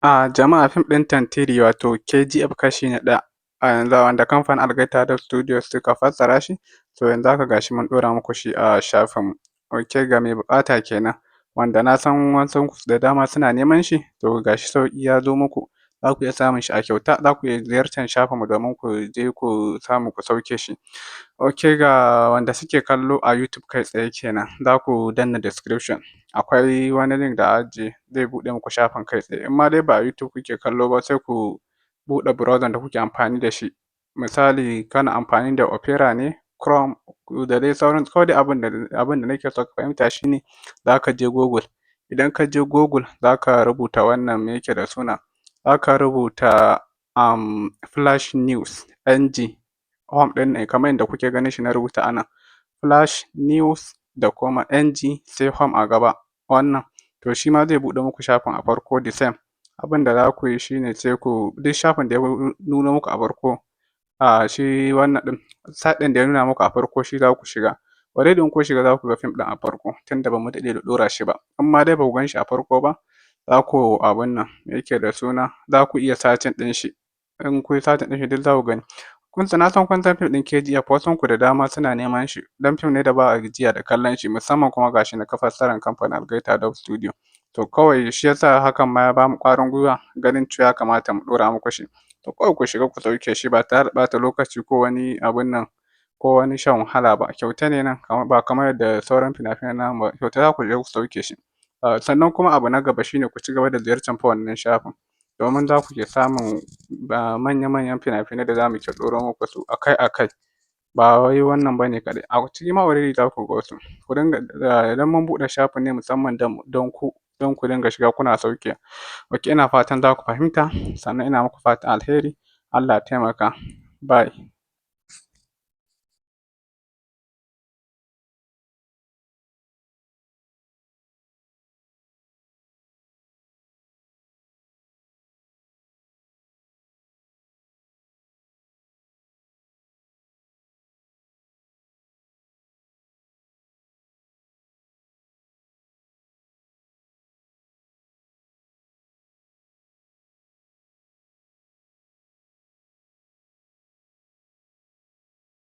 Jama'a fim ɗin Tantiri wato KGF kashi na ɗaya a yanzu wanda kamfanin Algaita Dub Studios suka fassara shi, to yanzu haka ga shi mun ɗora muku shi a shafinmu. Ok ga mai buƙata kenan, wanda na san wasunku da dama suna neman shi, to ga shi sauƙi ya zo muku, za ku iya samun shi a kyauta, za ku iya ziyartar shafinmu domin ku je ku samu ku sauke shi. Ok ga wanda suke kallo a YouTube kai tsaye kenan, za ku danna description, akwai wani link da a ajiye zai buɗe muku shafin kai tsaye, in ma dai ba a YouTube kuke kallo ba sai ku buɗe browser da kuke amfani da shi, misali kana amfani da Opera ne, Chrome da dai sauransu, kawai dai abin da nake so ka fahimta shi ne za ka je Google, idan ka je Google za ka rubuta wannan me yake da suna, za ka rubuta Flash News NG home ɗin ne kamar yadda kuke ganin shi na rubuta a nan, Flash News da kuma NG sai home a gaba, wannan to shi ma zai buɗe muku shafin a farko the same. Abin da za ku yi shi ne sai ku duk shafin da ya nuno muku a farko, shi wannan ɗin site ɗin da ya nuna muku a farko shi za ku shiga, already in kun shiga za ku ga fim ɗin a farko tunda ba mu daɗe da ɗora shi ba, in ma dai ba ku gan shi a farko ba za ku abin nan me yake da suna, za ku iya searching ɗin shi, in kun yi searching ɗin shi duk za ku gani. Na san kun san fim ɗin KGF, wasunku da dama suna neman shi, don fim ne da ba a gajiya da kallon shi, musamman kuma ga shi na fassarar kamfanin Algaita Dub Studio. To kawai shi ya sa hakan ma ya ba mu ƙwarin gwiwa ganin cewa ya kamata mu ɗora muku shi. To kawai ku shiga ku sauke shi ba tare da ɓata lokaci ko wani abin nan ko wani shan wahala ba, kyauta ne nan ba kamar yadda sauran fina-finan namu ba, kyauta za ku je ku sauke shi. Sannan kuma abu na gaba shi ne ku ci gaba da ziyartar fa wannan shafin, domin za ku iya samun manya-manyan fina-finai da za mu ke ɗoro muku su akai-akai, ba wai wannan ba ne kaɗai, a ciki ma already za ku ga wasu. Ku dinga idan mun buɗe shafin ne musamman don ku dinga shiga kuna saukewa. Ok ina fatan za ku fahimta, sannan ina muku fatan alheri, Allah ya taimaka, bye.